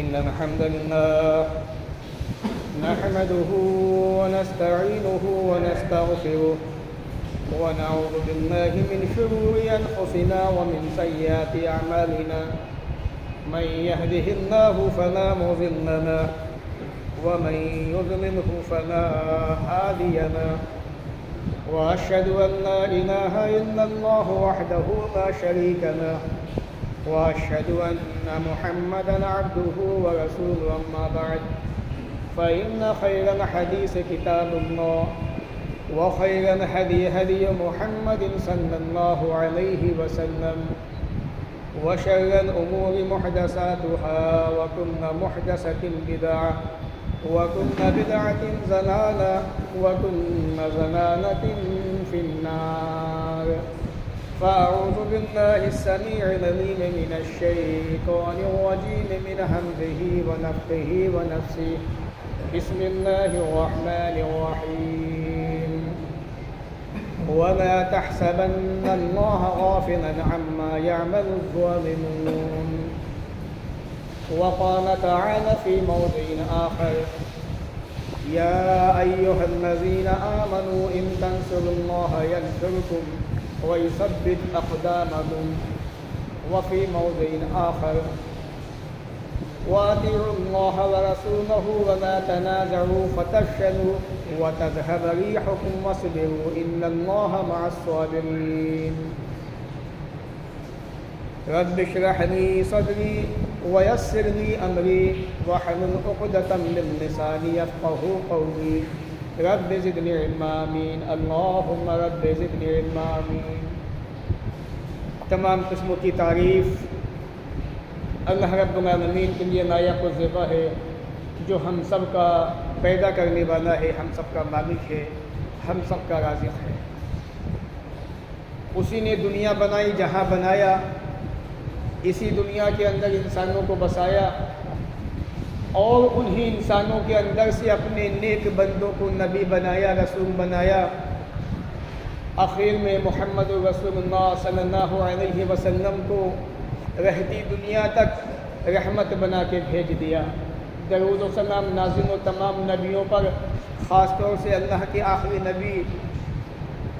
إن الحمد لله نحمده ونستعينه ونستغفره ونعوذ بالله من شرور أنفسنا ومن سيئات أعمالنا من يهده الله فلا مضل له ومن يضلله فلا هادي له وأشهد أن لا إله إلا الله وحده لا شريك له وأشهد أن محمدًا عبده ورسوله أما بعد فإن خير الحديث كتاب الله وخير الهدي هدي محمد صلى الله عليه وسلم وشر الأمور محدثاتها وكل محدثة بدعة وكل بدعة ضلالة وكل ضلالة في النار فأعوذ بالله السميع العليم من الشيطان الرجيم من همزه ونفخه ونفسه بسم الله الرحمن الرحيم ولا تحسبن الله غافلا عما يعمل الظالمون وقال تعالى في موضع آخر يا أيها الذين آمنوا إن تنصروا الله ينصركم ويثبت أقدامكم وفي موضع آخر وأطيعوا الله ورسوله ولا تنازعوا فتفشلوا وتذهب ريحكم واصبروا إن الله مع الصابرين رب اشرح لي صدري ويسر لي أمري واحلل عقدة من لساني يفقهوا قولي رب زدني علما آمین اللہم رب زدنی علما آمین۔ تمام قسموں کی تعریف اللہ رب العالمین کے لیے لائق و زیبا ہے، جو ہم سب کا پیدا کرنے والا ہے، ہم سب کا مالک ہے، ہم سب کا رازق ہے۔ اسی نے دنیا بنائی، جہاں بنایا اسی دنیا کے اندر انسانوں کو بسایا اور انہی انسانوں کے اندر سے اپنے نیک بندوں کو نبی بنایا، رسول بنایا۔ آخر میں محمد رسول اللہ صلی اللہ علیہ وسلم کو رہتی دنیا تک رحمت بنا کے بھیج دیا۔ درود و سلام نازل و تمام نبیوں پر، خاص طور سے اللہ کے آخری نبی،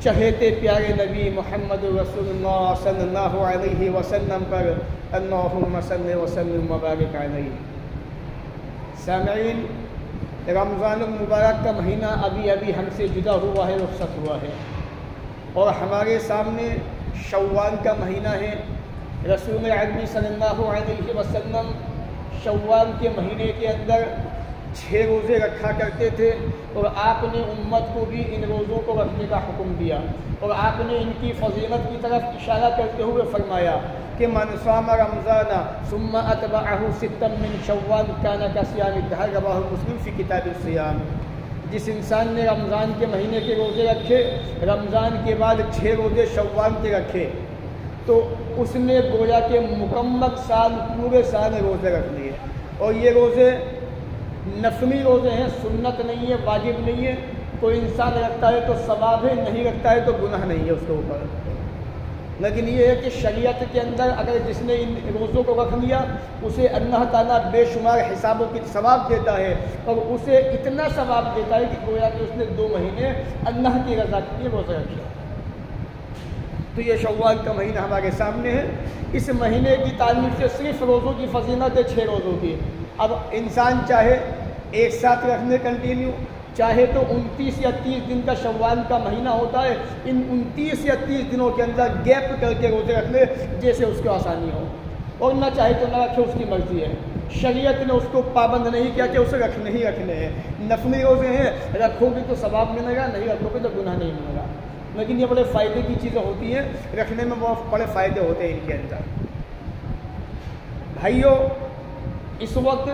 چہیتے پیارے نبی محمد رسول اللہ صلی اللہ علیہ وسلم پر اللہم صلی وسلم وبارک علیہ۔ سامعین، رمضان المبارک کا مہینہ ابھی ہم سے جدا ہوا ہے، رخصت ہوا ہے، اور ہمارے سامنے شوال کا مہینہ ہے۔ رسول عربی صلی اللہ علیہ وسلم شوال کے مہینے کے اندر 6 روزے رکھا کرتے تھے، اور آپ نے امت کو بھی ان روزوں کو رکھنے کا حکم دیا، اور آپ نے ان کی فضیلت کی طرف اشارہ کرتے ہوئے فرمایا کہ من صام رمضان ثم اتبعہ ستا من شوال کان کصیام الدہر، رواہ مسلم فی کتاب الصیام۔ جس انسان نے رمضان کے مہینے کے روزے رکھے، رمضان کے بعد 6 روزے شوال کے رکھے، تو اس نے گویا کہ مکمل سال، پورے سال روزے رکھ لیے۔ اور یہ روزے نفلی روزے ہیں، سنت نہیں ہے، واجب نہیں ہے۔ کوئی انسان رکھتا ہے تو ثواب ہے، نہیں رکھتا ہے تو گناہ نہیں ہے اس کے اوپر۔ لیکن یہ ہے کہ شریعت کے اندر اگر جس نے ان روزوں کو رکھ لیا، اسے اللہ تعالیٰ بے شمار حسابوں کی ثواب دیتا ہے، اور اسے اتنا ثواب دیتا ہے کہ گویا کہ اس نے 2 مہینے اللہ کی رضا کے لیے روزے رکھے۔ تو یہ شوال کا مہینہ ہمارے سامنے ہے۔ اس مہینے کی تعریف سے صرف روزوں کی فضیلت ہے 6 روزوں کی۔ اب انسان چاہے ایک ساتھ رکھنے کنٹینیو، چاہے تو 29 یا 30 دن کا شوال کا مہینہ ہوتا ہے، ان 29 یا 30 دنوں کے اندر گیپ کر کے روزے رکھ لے جیسے اس کو آسانی ہو، اور نہ چاہے تو نہ رکھے، اس کی مرضی ہے۔ شریعت نے اس کو پابند نہیں کیا کہ اسے رکھنے ہی رکھنے ہیں۔ نفلی روزے ہیں، رکھو گے تو ثواب ملے گا، نہیں رکھو گے تو گناہ نہیں ملے گا۔ لیکن یہ بڑے فائدے کی چیزیں ہوتی ہیں، رکھنے میں بہت بڑے فائدے ہوتے ہیں ان کے اندر۔ بھائیو، اس وقت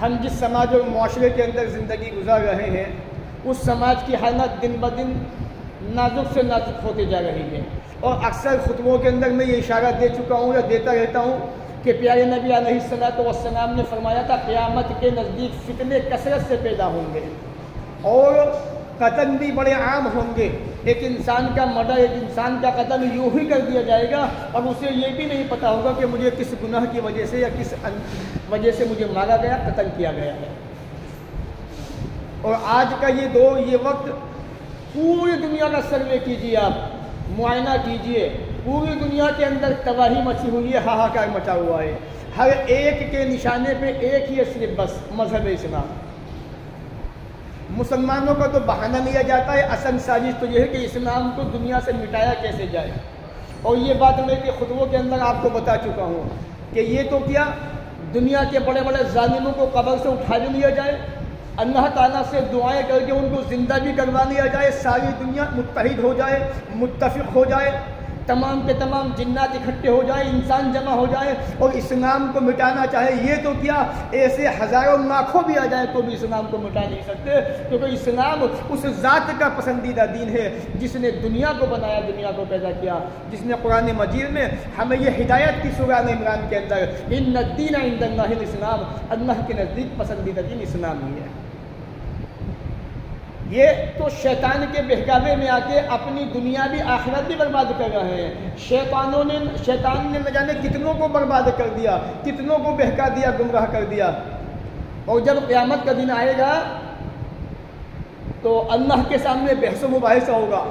ہم جس سماج اور معاشرے کے اندر زندگی گزار رہے ہیں، اس سماج کی حالت دن بدن نازک سے نازک ہوتے جا رہی ہے، اور اکثر خطبوں کے اندر میں یہ اشارہ دے چکا ہوں یا دیتا رہتا ہوں کہ پیارے نبی علیہ السلام نے فرمایا تھا قیامت کے نزدیک فتنے کثرت سے پیدا ہوں گے، اور قتل بھی بڑے عام ہوں گے. ایک انسان کا مرڈر، ایک انسان کا قتل یوں ہی کر دیا جائے گا اور اسے یہ بھی نہیں پتہ ہوگا کہ مجھے کس گناہ کی وجہ سے یا کس وجہ سے مجھے مارا گیا، قتل کیا گیا ہے. اور آج کا یہ دور، یہ وقت، پوری دنیا کا سروے کیجیے، آپ معائنہ کیجیے، پوری دنیا کے اندر تباہی مچی ہوئی ہے، ہاہاکار مچا ہوا ہے. ہر ایک کے نشانے پہ ایک ہی ہے صرف بس، مذہب اسلام. مسلمانوں کا تو بہانہ لیا جاتا ہے، اصل سازش تو یہ ہے کہ اسلام کو دنیا سے مٹایا کیسے جائے. اور یہ بات میں کہ خطبوں کے اندر آپ کو بتا چکا ہوں کہ یہ تو کیا، دنیا کے بڑے بڑے ظالموں کو قبر سے اٹھا بھی لیا جائے، اللہ تعالیٰ سے دعائیں کر کے ان کو زندہ بھی کروا لیا جائے، ساری دنیا متحد ہو جائے، متفق ہو جائے، تمام کے تمام جنات اکٹھے ہو جائے، انسان جمع ہو جائے اور اسلام کو مٹانا چاہے. یہ تو کیا، ایسے ہزاروں لاکھوں بھی آ جائیں تو بھی اسلام کو مٹا نہیں سکتے، کیونکہ اسلام اس ذات کا پسندیدہ دین ہے جس نے دنیا کو بنایا، دنیا کو پیدا کیا، جس نے قرآن مجید میں ہمیں یہ ہدایت کی سورہ آل عمران کے اندر ان الدین عند اللہ الاسلام، اللہ کے نزدیک پسندیدہ دین اسلام ہی ہے. یہ تو شیطان کے بہکاوے میں آ کے اپنی دنیا بھی آخرت بھی برباد کر رہے ہیں. شیطان نے نہ جانے کتنوں کو برباد کر دیا، کتنوں کو بہکا دیا، گمراہ کر دیا. اور جب قیامت کا دن آئے گا تو اللہ کے سامنے بحث و مباحثہ ہوگا.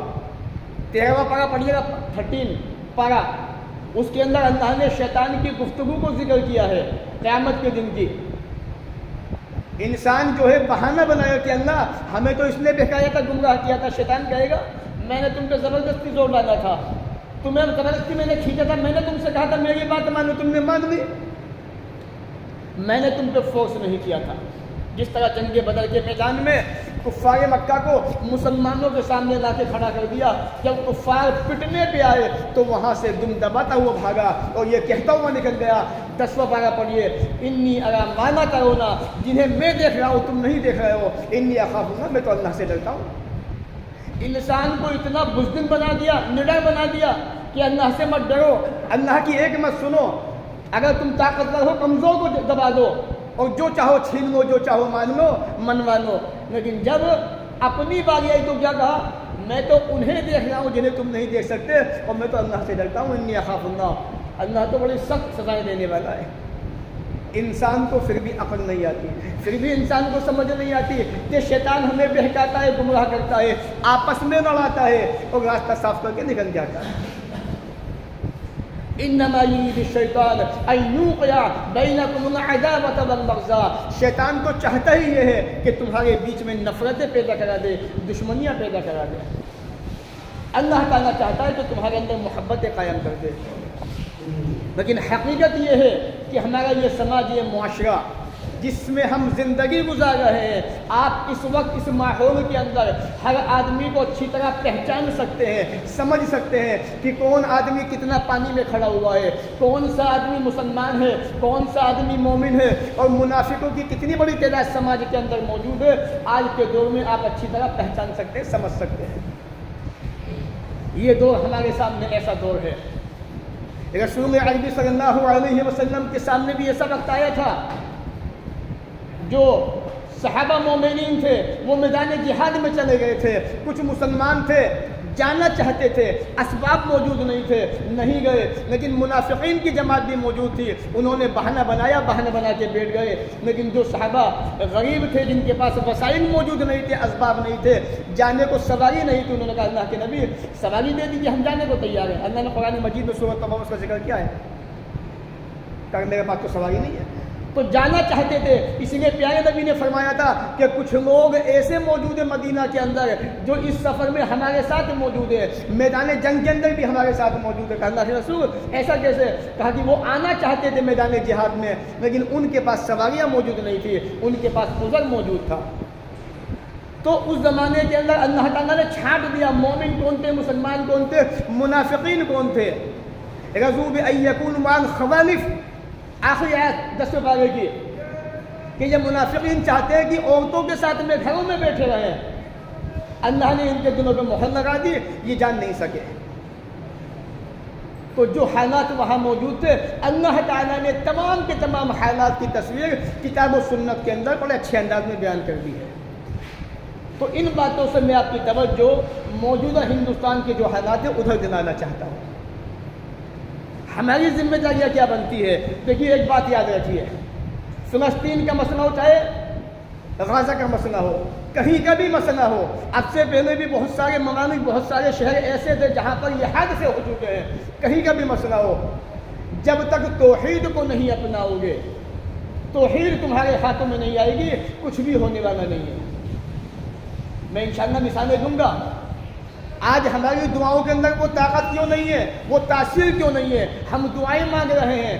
13واں پارہ پڑھیے گا، 13 پارہ، اس کے اندر اللہ نے شیطان کی گفتگو کو ذکر کیا ہے قیامت کے دن کی. انسان جو ہے بہانہ بنایا کہ اللہ ہمیں تو اس نے بہکایا تھا، گمراہ کیا تھا. شیطان کہے گا میں نے تم پہ زبردستی زور ڈالا تھا، تمہیں زبردستی میں نے کھینچا تھا، میں نے تم سے کہا تھا میری بات مانو، تم نے مان لی. میں نے تم پہ فورس نہیں کیا تھا. جس طرح جنگ بدر کے میدان میں کفار مکہ کو مسلمانوں کے سامنے لا کے کھڑا کر دیا، جب کفار پٹنے پہ آئے تو وہاں سے دم دباتا ہوا بھاگا اور یہ کہتا ہوا نکل گیا. 10واں پارہ پڑھیے، انی ارا ما لا ترون، جنہیں میں دیکھ رہا ہوں تم نہیں دیکھ رہے ہو، انی اخاف اللہ، میں تو اللہ سے ڈرتا ہوں. انسان کو اتنا بزدل بنا دیا، نڈر بنا دیا کہ اللہ سے مت ڈرو، اللہ کی ایک مت سنو. اگر تم طاقتور ہو کمزور کو دبا دو اور جو چاہو چھین لو، جو چاہو مان لو، منوا لو. لیکن جب اپنی باری آئی تو کیا کہا، میں تو انہیں دیکھ رہا ہوں جنہیں تم نہیں دیکھ سکتے اور میں تو اللہ سے ڈرتا ہوں. انی اخاف اللہ، اللہ تو بڑی سخت سزائیں دینے والا ہے. انسان کو پھر بھی عقل نہیں آتی، پھر بھی انسان کو سمجھ نہیں آتی کہ شیطان ہمیں بہکاتا ہے، گمراہ کرتا ہے، آپس میں لڑاتا ہے اور راستہ صاف کر کے نکل جاتا ہے. انما یرید الشیطان ان یوقع بینکم العداوۃ والبغضاء، شیطان تو چاہتا ہی یہ ہے کہ تمہارے بیچ میں نفرتیں پیدا کرا دے، دشمنیاں پیدا کرا دے. اللہ تعالیٰ چاہتا ہے کہ تمہارے اندر محبتیں قائم کر دے. لیکن حقیقت یہ ہے کہ ہمارا یہ سماج، یہ معاشرہ جس میں ہم زندگی گزار رہے ہیں، آپ اس وقت اس ماحول کے اندر ہر آدمی کو اچھی طرح پہچان سکتے ہیں، سمجھ سکتے ہیں کہ کون آدمی کتنا پانی میں کھڑا ہوا ہے، کون سا آدمی مسلمان ہے، کون سا آدمی مومن ہے، اور منافقوں کی کتنی بڑی تعداد سماج کے اندر موجود ہے. آج کے دور میں آپ اچھی طرح پہچان سکتے ہیں، سمجھ سکتے ہیں. یہ دور ہمارے سامنے ایسا دور ہے. رسول عربی صلی اللہ علیہ وسلم کے سامنے بھی ایسا وقت آیا تھا، جو صحابہ مومنین تھے وہ میدان جہاد میں چلے گئے تھے. کچھ مسلمان تھے، جانا چاہتے تھے، اسباب موجود نہیں تھے، نہیں گئے. لیکن منافقین کی جماعت بھی موجود تھی، انہوں نے بہانہ بنایا، بہانہ بنا کے بیٹھ گئے. لیکن جو صحابہ غریب تھے، جن کے پاس وسائل موجود نہیں تھے، اسباب نہیں تھے، جانے کو سواری نہیں تھی، انہوں نے کہا اللہ کے نبی سواری دے دیجیے، ہم جانے کو تیار ہیں. اللہ نے قرآن مجید میں سورۃ توبہ کا ذکر کیا ہے کہ میرے پاس تو سواری نہیں ہے. تو جانا چاہتے تھے، اس لیے پیارے نبی نے فرمایا تھا کہ کچھ لوگ ایسے موجود ہیں مدینہ کے اندر جو اس سفر میں ہمارے ساتھ موجود ہے، میدان جنگ کے اندر بھی ہمارے ساتھ موجود ہے. کہا اللہ کے رسول ایسا کیسے؟ کہا کہ وہ آنا چاہتے تھے میدان جہاد میں، لیکن ان کے پاس سواریاں موجود نہیں تھی، ان کے پاس عذر موجود تھا. تو اس زمانے کے اندر اللہ تعالیٰ نے چھانٹ دیا مومن کون تھے، مسلمان کون تھے، منافقین کون تھے. رضوا بأن يكونوا مع الخوالف، آخری آیت 10ویں پارے کی، کہ یہ منافقین چاہتے ہیں کہ عورتوں کے ساتھ میں گھروں میں بیٹھے رہیں. اللہ نے ان کے دلوں پہ مہر لگا دی، یہ جان نہیں سکے. تو جو حالات وہاں موجود تھے، اللہ تعالیٰ نے تمام کے تمام حالات کی تصویر کتاب و سنت کے اندر بڑے اچھے انداز میں بیان کر دی ہے. تو ان باتوں سے میں آپ کی توجہ موجودہ ہندوستان کے جو حالات ہیں ادھر دلانا چاہتا ہوں۔ ہماری ذمہ داریاں کیا بنتی ہے؟ دیکھیے ایک بات یاد رکھیے، فلسطین کا مسئلہ ہو چاہے غزہ کا مسئلہ ہو، کہیں کا بھی مسئلہ ہو، اب سے پہلے بھی بہت سارے ممالک بہت سارے شہر ایسے تھے جہاں پر یہ حادثے ہو چکے ہیں، کہیں کا بھی مسئلہ ہو، جب تک توحید کو نہیں اپناؤ گے، توحید تمہارے ہاتھوں میں نہیں آئے گی، کچھ بھی ہونے والا نہیں ہے۔ میں انشاءاللہ مثالیں دوں گا۔ آج ہماری دعاؤں کے اندر وہ طاقت کیوں نہیں ہے، وہ تاثیر کیوں نہیں ہے؟ ہم دعائیں مانگ رہے ہیں،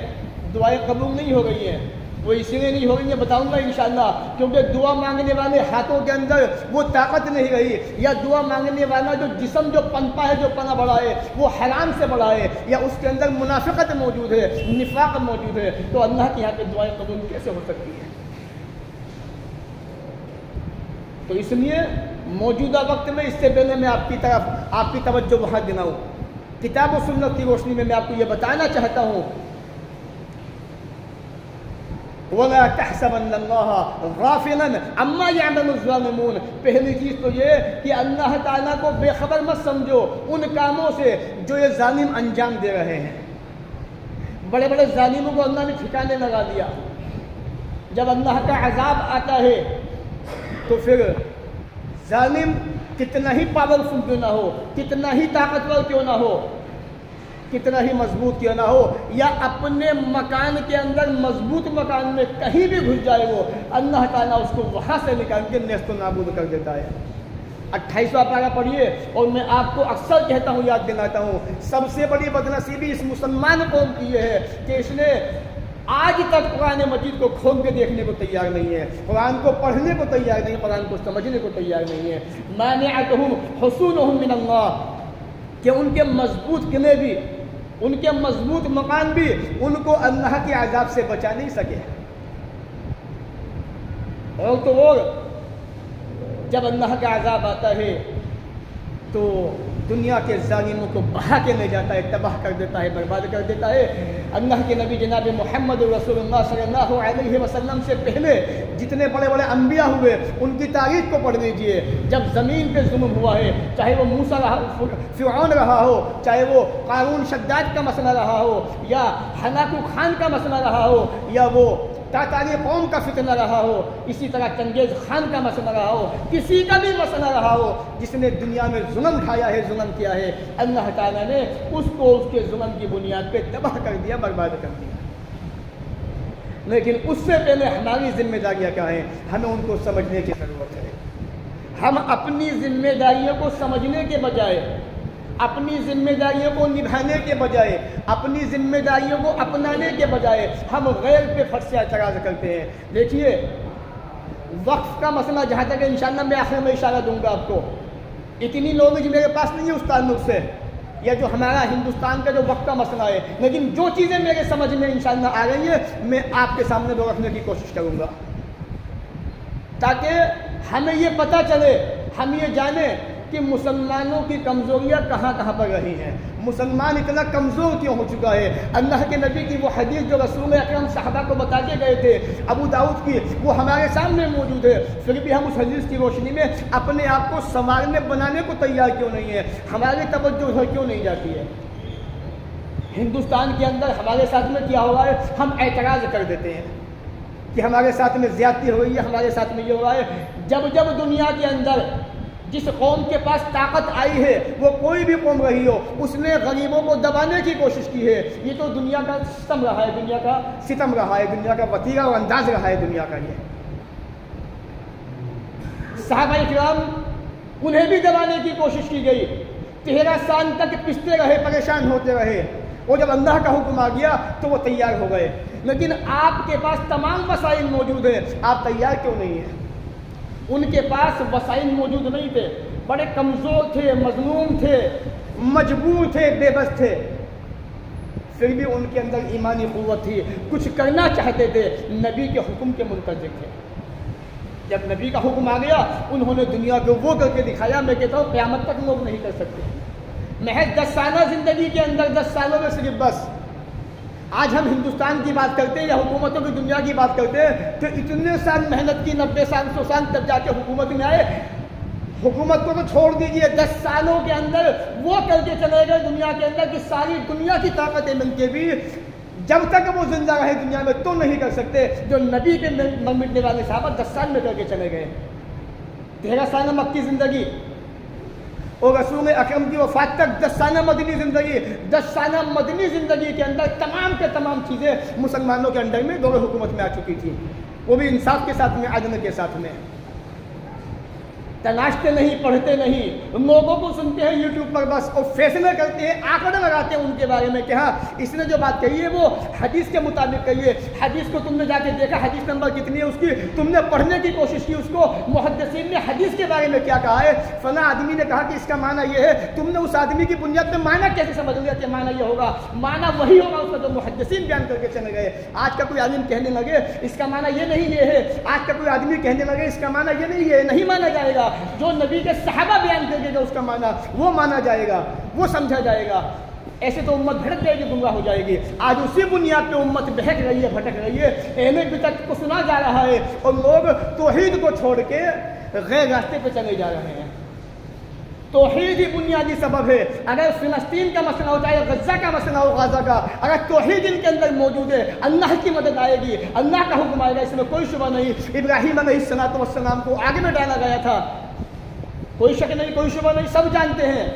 دعائیں قبول نہیں ہو رہی ہیں۔ وہ اس لیے نہیں ہو رہی ہے بتاؤں گا انشاءاللہ، کیونکہ دعا مانگنے والے ہاتھوں کے اندر وہ طاقت نہیں رہی، یا دعا مانگنے والا جو جسم جو پنپا ہے، جو پنا بڑھا ہے، وہ حرام سے بڑھا ہے، یا اس کے اندر منافقت موجود ہے، نفاق موجود ہے، تو اللہ کے یہاں پہ دعائیں قبول کیسے ہو سکتی ہیں؟ تو اس لیے موجودہ وقت میں اس سے پہلے میں آپ کی توجہ وہاں دلاؤں، کتاب و سنت کی روشنی میں آپ کو یہ بتانا چاہتا ہوں، وَلَا تَحْسَبَنَّ اللَّهَ غَافِلًا عَمَّا يَعْمَلُ الظَّالِمُونَ۔ پہلی چیز تو یہ کہ اللہ تعالیٰ کو بے خبر مت سمجھو ان کاموں سے جو یہ ظالم انجام دے رہے ہیں۔ بڑے بڑے ظالموں کو اللہ نے ٹھکانے لگا دیا۔ جب اللہ کا عذاب آتا ہے تو پھر ظالم کتنا ہی پاورفل کیوں نہ ہو، کتنا ہی طاقتور کیوں نہ ہو، کتنا ہی مضبوط کیوں نہ ہو، یا اپنے مکان کے اندر مضبوط مکان میں کہیں بھی گھس جائے، وہ اللہ تعالیٰ اس کو وہاں سے نکال کے نیست و نابود کر دیتا ہے۔ 28واں پارہ پڑھیے، اور میں آپ کو اکثر کہتا ہوں، یاد دلاتا ہوں، سب سے بڑی بدنصیبی اس مسلمان قوم کی یہ ہے کہ اس نے آج تک قرآن مجید کو کھول کے دیکھنے کو تیار نہیں ہے، قرآن کو پڑھنے کو تیار نہیں، قرآن کو سمجھنے کو تیار نہیں ہے۔ مانعتہم حصونہم من اللہ، کہ ان کے مضبوط قلعے بھی، ان کے مضبوط مکان بھی ان کو اللہ کے عذاب سے بچا نہیں سکے۔ اور تو اور جب اللہ کا عذاب آتا ہے تو دنیا کے ظالموں کو بہا کے لے جاتا ہے، تباہ کر دیتا ہے، برباد کر دیتا ہے۔ اللہ کے نبی جناب محمد رسول اللہ صلی اللہ علیہ وسلم سے پہلے جتنے بڑے بڑے انبیاء ہوئے ان کی تاریخ کو پڑھ لیجئے۔ جب زمین پہ ظلم ہوا ہے، چاہے وہ موسیٰ رہا، فرعون رہا ہو، چاہے وہ قارون شداد کا مسئلہ رہا ہو، یا ہلاکو خان کا مسئلہ رہا ہو، یا وہ تاتاری قوم کا فتنہ رہا ہو، اسی طرح چنگیز خان کا مسئلہ رہا ہو، کسی کا بھی مسئلہ رہا ہو، جس نے دنیا میں ظلم کھایا ہے، ظلم کیا ہے، اللہ تعالیٰ نے اس کو اس کے ظلم کی بنیاد پہ تباہ کر دیا، برباد کر دیا۔ لیکن اس سے پہلے ہماری ذمہ داریاں کیا ہیں؟ ہمیں ان کو سمجھنے کی ضرورت ہے۔ ہم اپنی ذمہ داریوں کو سمجھنے کے بجائے، اپنی ذمہ داریوں کو نبھانے کے بجائے، اپنی ذمہ داریوں کو اپنانے کے بجائے ہم غیر پہ فرض سے اعتراض کرتے ہیں۔ دیکھیے وقف کا مسئلہ، جہاں تک انشاءاللہ میں آخر میں اشارہ دوں گا آپ کو، اتنی نالج میرے پاس نہیں ہے اس تعلق سے، یا جو ہمارا ہندوستان کا جو وقف کا مسئلہ ہے، لیکن جو چیزیں میرے سمجھ میں انشاءاللہ آ رہی ہیں میں آپ کے سامنے وہ رکھنے کی کوشش کروں گا، تاکہ ہمیں یہ پتہ چلے، ہم یہ جانیں کہ مسلمانوں کی کمزوریاں کہاں کہاں پر رہی ہیں، مسلمان اتنا کمزور کیوں ہو چکا ہے۔ اللہ کے نبی کی وہ حدیث جو رسول اکرم صحابہ کو بتا کے گئے تھے ابو داؤد کی، وہ ہمارے سامنے موجود ہے، پھر بھی ہم اس حدیث کی روشنی میں اپنے آپ کو سنوارنے بنانے کو تیار کیوں نہیں ہے، ہماری توجہ ادھر کیوں نہیں جاتی ہے۔ ہندوستان کے اندر ہمارے ساتھ میں کیا ہوا ہے، ہم اعتراض کر دیتے ہیں کہ ہمارے ساتھ میں زیادتی ہو رہی ہے، ہمارے ساتھ میں یہ ہوا ہے۔ جب جب دنیا کے اندر جس قوم کے پاس طاقت آئی ہے، وہ کوئی بھی قوم رہی ہو، اس نے غریبوں کو دبانے کی کوشش کی ہے۔ یہ تو دنیا کا سسٹم رہا ہے، دنیا کا ستم رہا ہے، دنیا کا وتیرہ اور انداز رہا ہے دنیا کا۔ یہ صحابہ کرام انہیں بھی دبانے کی کوشش کی گئی، 13 سال تک پستے رہے، پریشان ہوتے رہے، اور جب اللہ کا حکم آ گیا تو وہ تیار ہو گئے۔ لیکن آپ کے پاس تمام وسائل موجود ہیں، آپ تیار کیوں نہیں ہیں؟ ان کے پاس وسائل موجود نہیں تھے، بڑے کمزور تھے، مظلوم تھے، مجبور تھے، بے بس تھے، پھر بھی ان کے اندر ایمانی قوت تھی، کچھ کرنا چاہتے تھے، نبی کے حکم کے منتظر تھے۔ جب نبی کا حکم آ گیا انہوں نے دنیا کو وہ کر کے دکھایا، میں کہتا ہوں قیامت تک لوگ نہیں کر سکتے۔ محض 10 سالہ زندگی کے اندر، 10 سالوں میں صرف بس آج ہم ہندوستان کی بات کرتے ہیں یا حکومتوں کی دنیا کی بات کرتے ہیں تو اتنے سال محنت کی، 90 سال 100 سال تب جا کے حکومت میں آئے، حکومت کو تو چھوڑ دیجیے، 10 سالوں کے اندر وہ کر کے چلے گئے دنیا کے اندر کہ ساری دنیا کی طاقتیں مل کے بھی جب تک وہ زندہ رہے دنیا میں تو نہیں کر سکتے جو نبی کے مٹنے والے صحابہ 10 سال میں کر کے چلے گئے۔ 13 سالہ مکی زندگی اور رسول اکرم کی وفات تک 10 سالہ مدنی زندگی، 10 سالہ مدنی زندگی کے اندر تمام کے تمام چیزیں مسلمانوں کے انڈر میں دور حکومت میں آ چکی تھی، وہ بھی انصاف کے ساتھ میں، عدل کے ساتھ میں۔ تلاشتے نہیں، پڑھتے نہیں، لوگوں کو سنتے ہیں یوٹیوب پر بس اور فیصلے کرتے ہیں، آنکڑے لگاتے ہیں ان کے بارے میں کہ ہاں اس نے جو بات کہی ہے وہ حدیث کے مطابق کہی ہے، حدیث کو تم نے جا کے دیکھا حدیث نمبر کتنی ہے اس کی، تم نے پڑھنے کی کوشش کی اس کو، محدثین نے حدیث کے بارے میں کیا کہا ہے، فلاں آدمی نے کہا کہ اس کا معنی یہ ہے، تم نے اس آدمی کی بنیاد پہ معنی کیسے سمجھ لیا کہ معنی یہ ہوگا، معنی وہی ہوگا اس کا جو محدثین بیان کر کے چلے گئے۔ آج کا کوئی عالم کہنے لگے اس کا معنی یہ نہیں یہ ہے، آج کا کوئی آدمی کہنے لگے اس کا معنی یہ نہیں ہے، نہیں مانا جائے گا، جو نبی کے صحابہ بیان کر کے اس کا معنی وہ مانا جائے گا، وہ سمجھا جائے گا۔ ایسے تو امت بھٹک جائے گی، گمراہ ہو جائے گی۔ آج اسی بنیاد پہ امت بہک رہی ہے، بھٹک رہی ہے، اہل بدعت کو سنا جا رہا ہے اور لوگ توحید کو چھوڑ کے غیر راستے پہ چلے جا رہے ہیں۔ توحید ہی بنیادی سبب ہے۔ اگر فلسطین کا مسئلہ ہو، چاہے غزہ کا مسئلہ ہو، غزہ کا، اگر توحید ان کے اندر موجود ہے اللہ کی مدد آئے گی، اللہ کا حکم آئے گا، اس میں کوئی شبہ نہیں۔ ابراہیم علیہ السلام کو آگے میں ڈالا گیا تھا، کوئی شک نہیں، کوئی شبہ نہیں، سب جانتے ہیں۔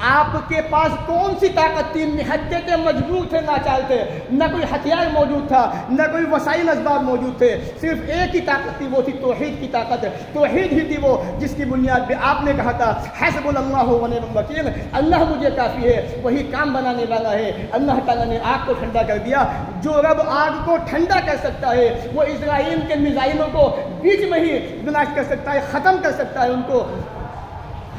آپ کے پاس کون سی طاقت تھی؟ نہتے تھے، مجبور تھے، ناچار تھے، نہ کوئی ہتھیار موجود تھا، نہ کوئی وسائل اسباب موجود تھے، صرف ایک ہی طاقت تھی، وہ تھی توحید کی طاقت۔ توحید ہی تھی وہ جس کی بنیاد پہ آپ نے کہا تھا حسب اللہ و نعم الوکیل، اللہ مجھے کافی ہے، وہی کام بنانے والا ہے۔ اللہ تعالیٰ نے آگ کو ٹھنڈا کر دیا۔ جو رب آگ کو ٹھنڈا کر سکتا ہے وہ اسرائیل کے میزائلوں کو بیچ میں ہی بلاش کر سکتا ہے، ختم کر سکتا ہے، ان کو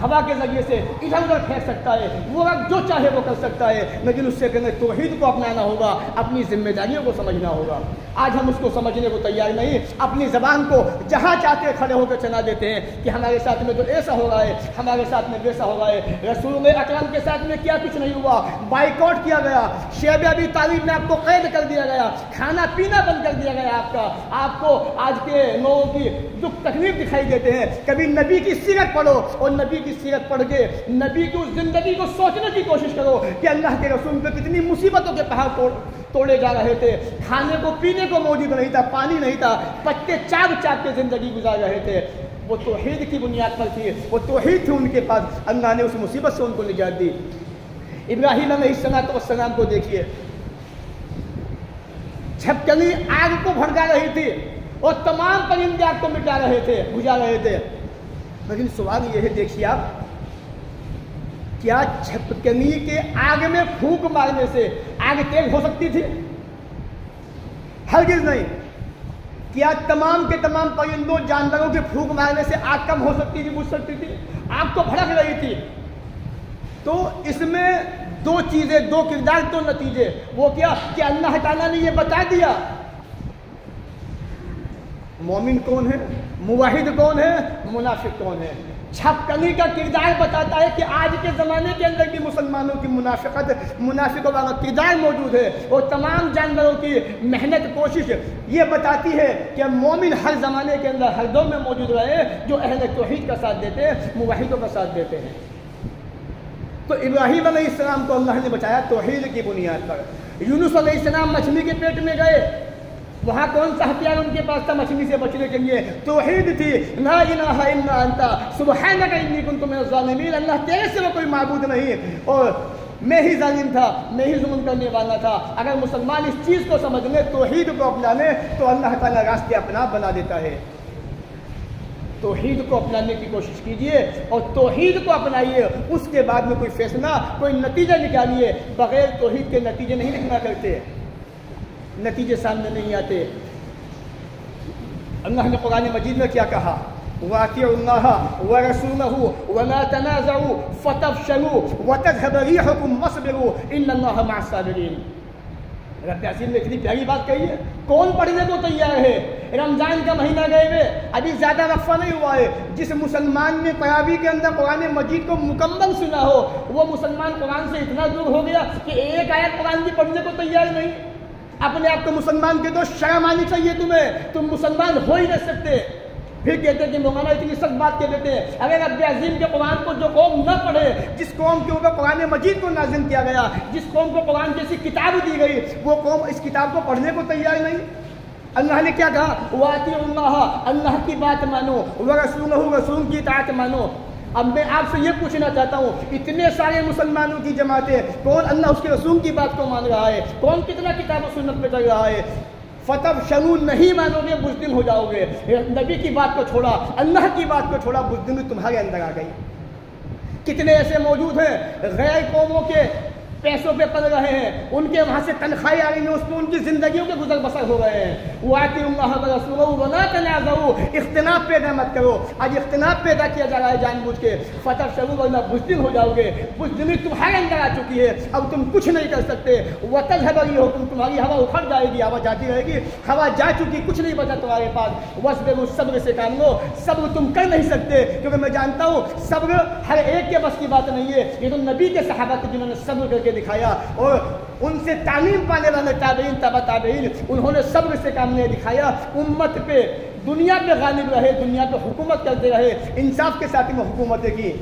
ہوا کے ذریعے سے ادھر ادھر پھینک سکتا ہے، وہ جو چاہے وہ کر سکتا ہے، لیکن اس سے پہلے توحید کو اپنانا ہوگا، اپنی ذمہ داریوں کو سمجھنا ہوگا۔ آج ہم اس کو سمجھنے کو تیار نہیں، اپنی زبان کو جہاں چاہتے کھڑے ہو کر چلا دیتے ہیں کہ ہمارے ساتھ میں تو ایسا ہو رہا ہے، ہمارے ساتھ میں ویسا ہو رہا ہے۔ رسول اکرم کے ساتھ میں کیا کچھ نہیں ہوا، بائیکاٹ کیا گیا، شیب ابی طالب میں آپ کو قید کر دیا گیا، کھانا پینا بند کر دیا گیا آپ کا۔ آپ کو آج کے لوگوں کی دکھ تکلیف دکھائی دیتے ہیں۔ کبھی نبی کی سیرت پڑھو اور نبی کی سیرت پڑھ کے نبی کی اس زندگی کو سوچنے کی کوشش کرو کہ اللہ کے رسول پہ کتنی مصیبتوں کے پہاڑ توڑے جا رہے تھے، کھانے کو پینے کو موجود نہیں تھا، پانی نہیں تھا، پتے چاپ چاپ کے زندگی گزار رہے تھے۔ وہ توحید کی بنیاد پر تھی، وہ توحید تھی ان کے پاس، اللہ نے اس مصیبت سے ان کو نجات دی۔ ابراہیم علیہ السلام کو دیکھیے، چھپکلی آگ کو بھڑکا رہی تھی اور تمام پرندے آگ کو مٹا رہے تھے، بجھا رہے تھے، لیکن سوال یہ ہے، دیکھیے آپ، کیا چھپکلی کے آگ میں پھونک مارنے سے آگ تیز ہو سکتی تھی؟ ہرگز نہیں۔ کیا تمام کے تمام پرندوں جانوروں کے پھونک مارنے سے آگ کم ہو سکتی تھی، بجھ سکتی تھی؟ آگ تو بھڑک رہی تھی۔ تو اس میں دو چیزیں، دو کردار، دو نتیجے۔ وہ کیا کہ اللہ تعالیٰ نے یہ بتا دیا مومن کون ہے، موحد کون ہے، منافق کون ہے۔ چھپکلی کا کردار بتاتا ہے کہ آج کے زمانے کے اندر بھی مسلمانوں کی منافقوں والا کردار موجود ہے، اور تمام جانوروں کی محنت کوشش یہ بتاتی ہے کہ مومن ہر زمانے کے اندر ہر دور میں موجود رہے جو اہل توحید کا ساتھ دیتے ہیں، موحدوں کا ساتھ دیتے ہیں۔ تو ابراہیم علیہ السلام کو اللہ نے بچایا توحید کی بنیاد پر۔ یونس علیہ السلام مچھلی کے پیٹ میں گئے، وہاں کون سا ہتھیار ان کے پاس تھا مچھلی سے بچنے کے لیے؟ توحید تھی، لا الہ الا انت سبحانک انی کنت من الظالمین، اللہ تیرے سوا کوئی معبود نہیں اور میں ہی ظالم تھا، میں ہی ظلم کرنے والا تھا۔ اگر مسلمان اس چیز کو سمجھ لے، توحید کو اپنا لے، تو اللہ تعالیٰ راستے اپنا بنا دیتا ہے۔ توحید کو اپنانے کی کوشش کیجئے اور توحید کو اپنائیے، اس کے بعد میں کوئی فیصلہ، کوئی نتیجہ نکالیے۔ بغیر توحید کے نتیجے نہیں نکلا کرتے، نتیجے سامنے نہیں آتے۔ اللہ نے قرآن مجید میں کیا کہا؟ وَأَطِيعُوا اللَّهَ وَرَسُولَهُ وَلَا تَنَازَعُوا فَتَفْشَلُوا وَتَذْهَبَ رِيحُكُمْ وَاصْبِرُوا إِنَّ اللَّهَ مَعَ الصَّابِرِينَ۔ رب عظیم نے اتنی پیاری بات کہی ہے، کون پڑھنے کو تیار ہے؟ رمضان کا مہینہ گئے ہوئے ابھی زیادہ وقفہ نہیں ہوا ہے، جس مسلمان نے قیابی کے اندر قرآن مجید کو مکمل سنا ہو، وہ مسلمان قرآن سے اتنا دور ہو گیا کہ ایک آیت قرآن کی پڑھنے کو تیار نہیں۔ اپنے آپ کو مسلمان کے تو شرم آنی چاہیے تمہیں، تم مسلمان ہو ہی نہیں سکتے۔ پھر کہتے ہیں کہ مولانا اتنی سخت بات کہہ دیتے ہیں، اگر رب عظیم کے قرآن کو جو قوم نہ پڑھے، جس قوم کے اوپر قرآن مجید کو نازل کیا گیا، جس قوم کو قرآن جیسی کتاب دی گئی، وہ قوم اس کتاب کو پڑھنے کو تیار نہیں۔ اللہ نے کیا کہا؟ وَأَطِيعُوا اللَّهَ، اللہ کی بات مانو، وَرَسُولَهُ، رسول کی اطاعت مانو۔ اب میں آپ سے یہ پوچھنا چاہتا ہوں، اتنے سارے مسلمانوں کی جماعتیں، کون اللہ اس کے رسول کی بات کو مان رہا ہے؟ کون کتنا کتاب و سنت پہ چل رہا ہے؟ فتب شنو نہیں مانو گے، بزدل ہو جاؤ گے۔ نبی کی بات کو چھوڑا، اللہ کی بات کو چھوڑا، بزدلی تمہارے اندر آ گئی۔ کتنے ایسے موجود ہیں غیر قوموں کے پیسوں پہ پل رہے ہیں، ان کے وہاں سے تنخواہیں آ رہی ہیں، اس میں ان کی زندگیوں کے گزر بسر ہو رہے ہیں۔ وَأَطِيعُوا اللَّهَ وَرَسُولَهُ وَلَا تَنَازَعُوا، اختلاف پیدا مت کرو۔ آج اختلاف پیدا کیا جا رہا ہے جان بوجھ کے، فتفشلوا، ورنہ بزدل ہو جاؤ گے۔ بزدلی تمہارے اندر آ چکی ہے، اب تم کچھ نہیں کر سکتے۔ وَتَذْهَبَ رِيحُكُمْ، تمہاری ہوا اکھڑ جائے گی، ہوا جاتی رہے گی، ہوا جا چکی، کچھ نہیں بچا تمہارے پاس۔ وَاصْبِرُوا، صبر سے کام لو۔ صبر تم کر نہیں سکتے، کیونکہ میں جانتا ہوں صبر ہر ایک کے بس کی بات نہیں ہے۔ یہ تو نبی کے صحابہ تھے جنہوں نے صبر کر کے دکھایا، اور ان سے تعلیم پانے والے تابعین تبع تابعین، انہوں نے صبر سے کام نہیں دکھایا۔ امت پہ، دنیا پہ غالب رہے، دنیا پہ حکومت کرتے رہے، انصاف کے ساتھ میں حکومتیں کی۔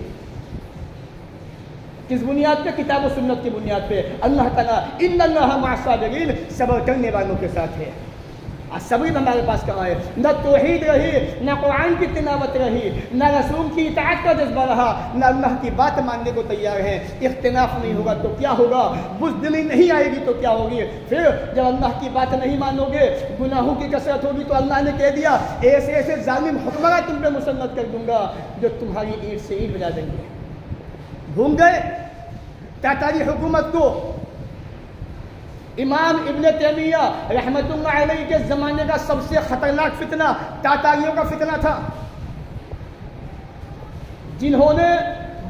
کس بنیاد پہ؟ کتاب و سنت کی بنیاد پہ۔ اللہ تعالیٰ ان اللہ مع الصابرین، صبر کرنے والوں کے ساتھ ہے۔ صبر ہمارے پاس کہاں ہے؟ نہ توحید رہی، نہ قرآن کی تلاوت رہی، نہ رسول کی اطاعت کا جذبہ رہا، نہ اللہ کی بات ماننے کو تیار ہیں۔ اختلاف نہیں ہوگا تو کیا ہوگا؟ بزدلی نہیں آئے گی تو کیا ہوگی؟ پھر جب اللہ کی بات نہیں مانو گے، گناہوں کی کثرت ہوگی، تو اللہ نے کہہ دیا ایسے ایسے ظالم حکمراں تم پہ مسلط کر دوں گا جو تمہاری اینٹ سے اینٹ بجا دیں گے۔ بھول گئے تاتاری حکومت کو؟ امام ابن تیمیہ رحمۃ اللہ علیہ کے زمانے کا سب سے خطرناک فتنہ تاتاریوں کا فتنہ تھا، جنہوں نے